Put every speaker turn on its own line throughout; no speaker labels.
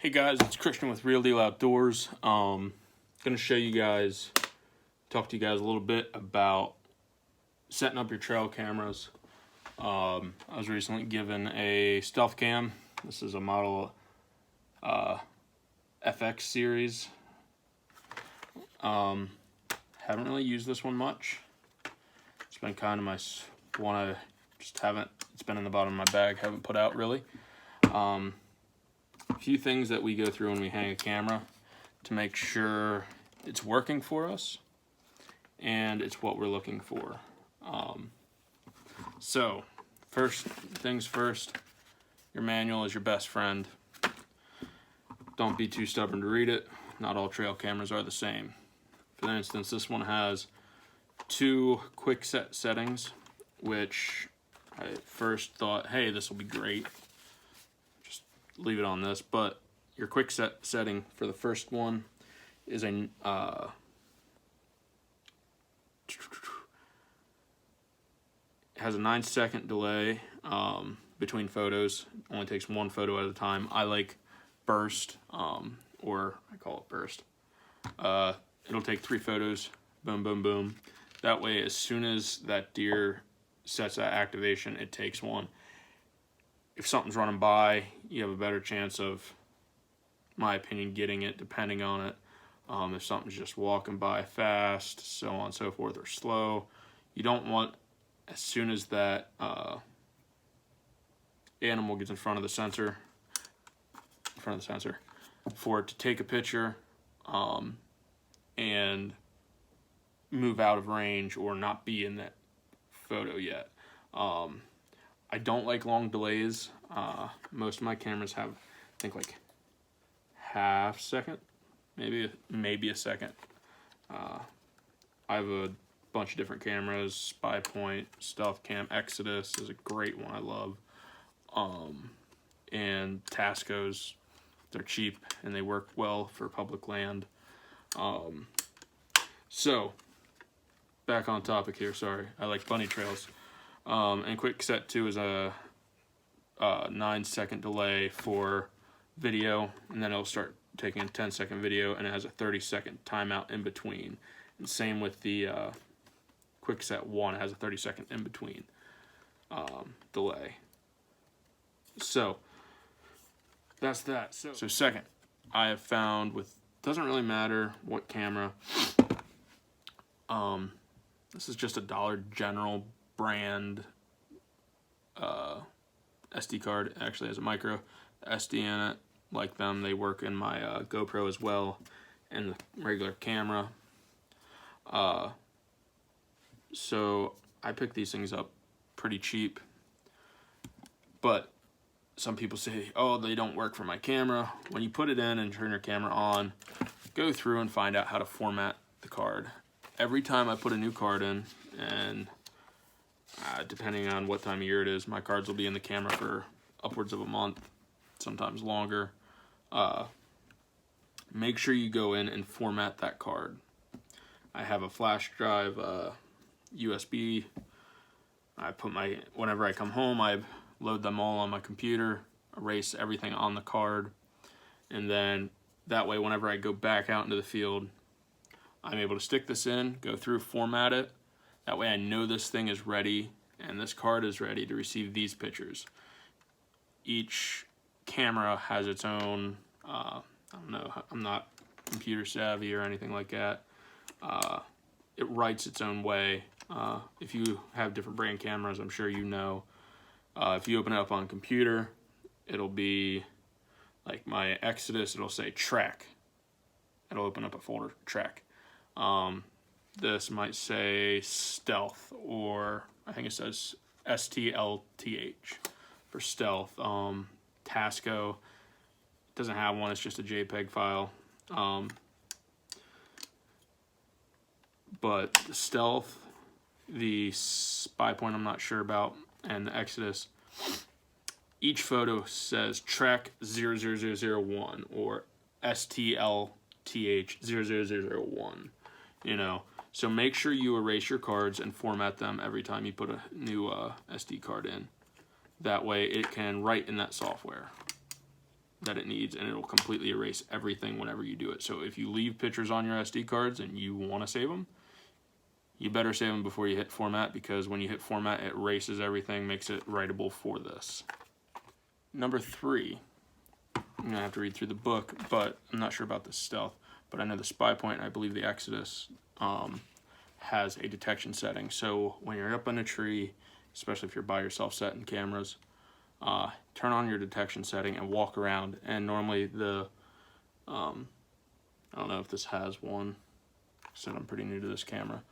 Hey guys, it's Christian with Real Deal Outdoors. Gonna talk to you guys a little bit about setting up your trail cameras. I was recently given a stealth cam. This is a model FX series. Haven't really used this one much. It's been kind of my one I just haven't. It's been in the bottom of my bag. Haven't put out really. A few things that we go through when we hang a camera to make sure it's working for us and it's what we're looking for. So first things first, your manual is your best friend. Don't be too stubborn to read it. Not all trail cameras are the same. For instance, this one has 2 quick set settings, which I first thought, hey, this will be great. Just leave it on this. But your quick set setting for the first one is a has a 9-second delay between photos. Only takes 1 photo at a time. I like burst, or I call it burst. It'll take 3 photos, boom, boom, boom. That way, as soon as that deer sets that activation, it takes 1. If something's running by, you have a better chance of, my opinion, getting it, depending on it. If something's just walking by fast, so on and so forth, or slow, you don't want, as soon as that animal gets in front of the sensor, for it to take a picture and move out of range or not be in that photo yet. I don't like long delays. Most of my cameras have, I think, like half second, maybe a second. I have a bunch of different cameras. Spy Point, Stealth Cam, Exodus is a great one I love. And Tascos, they're cheap and they work well for public land. So back on topic here, sorry. I like bunny trails. And quick set 2 is a 9-second delay for video, and then it'll start taking a 10-second video, and it has a 30-second timeout in between. And same with the quick set 1, it has a 30-second in between delay. So that's that. So second, I have found with, doesn't really matter what camera. This is just a Dollar General brand SD card. It actually has a micro SD in it. Like them, they work in my GoPro as well, and the regular camera. So I picked these things up pretty cheap, but some people say, oh, they don't work for my camera. When you put it in and turn your camera on, go through and find out how to format the card. Every time I put a new card in, and depending on what time of year it is, my cards will be in the camera for upwards of a month, sometimes longer. Make sure you go in and format that card. I have a flash drive, USB. Whenever I come home, I load them all on my computer, erase everything on the card, and then that way whenever I go back out into the field, I'm able to stick this in, go through, format it. That way I know this thing is ready and this card is ready to receive these pictures. Each camera has its own, I don't know, I'm not computer savvy or anything like that. It writes its own way. If you have different brand cameras, I'm sure you know. If you open it up on a computer, it'll be like my Exodus, it'll say track. It'll open up a folder, track. This might say stealth, or I think it says STLTH for stealth. Tasco doesn't have one, it's just a JPEG file. But the stealth, the Spy Point I'm not sure about, and the Exodus, each photo says track 00001 or STLTH 00001, you know. So make sure you erase your cards and format them every time you put a new SD card in. That way it can write in that software. that it needs, and it'll completely erase everything whenever you do it. So if you leave pictures on your SD cards and you want to save them, you better save them before you hit format, because when you hit format, it erases everything, makes it writable for this. Number 3, I'm gonna have to read through the book, but I'm not sure about the stealth, but I know the Spy Point, and I believe the Exodus has a detection setting. So when you're up in a tree, especially if you're by yourself setting cameras, turn on your detection setting and walk around. And normally the, I don't know if this has one, since I'm pretty new to this camera.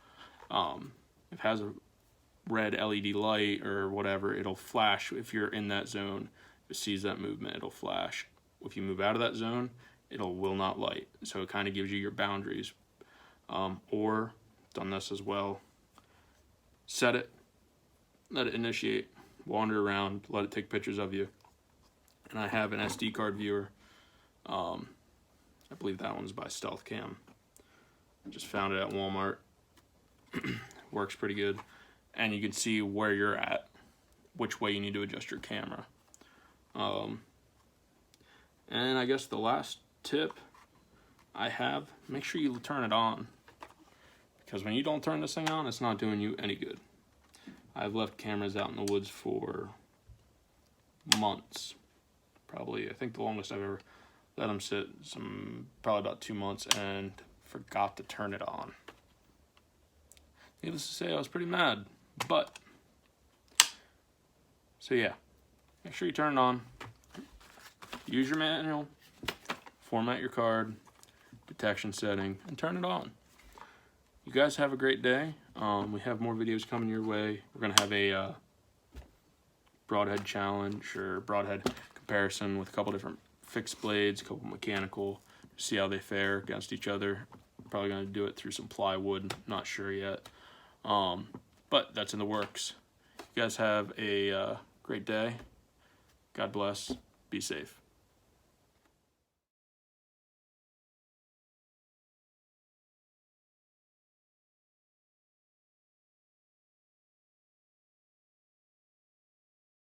If it has a red LED light or whatever, it'll flash if you're in that zone. If it sees that movement, it'll flash. If you move out of that zone, will not light. So it kind of gives you your boundaries. Or, done this as well, set it, let it initiate, wander around, let it take pictures of you. And I have an SD card viewer. I believe that one's by TRAILCAM. Just found it at Walmart. Works pretty good. And you can see where you're at, which way you need to adjust your camera. And I guess the last tip I have, make sure you turn it on. Because when you don't turn this thing on, it's not doing you any good. I've left cameras out in the woods for months. Probably, I think the longest I've ever let them sit, probably about 2 months, and forgot to turn it on. Needless to say, I was pretty mad, but, so yeah, make sure you turn it on, use your manual, format your card, detection setting, and turn it on. You guys have a great day. We have more videos coming your way. We're going to have a broadhead challenge or broadhead comparison with a couple different fixed blades, a couple mechanical, see how they fare against each other. Probably going to do it through some plywood, not sure yet. But that's in the works. You guys have a great day. God bless. Be safe.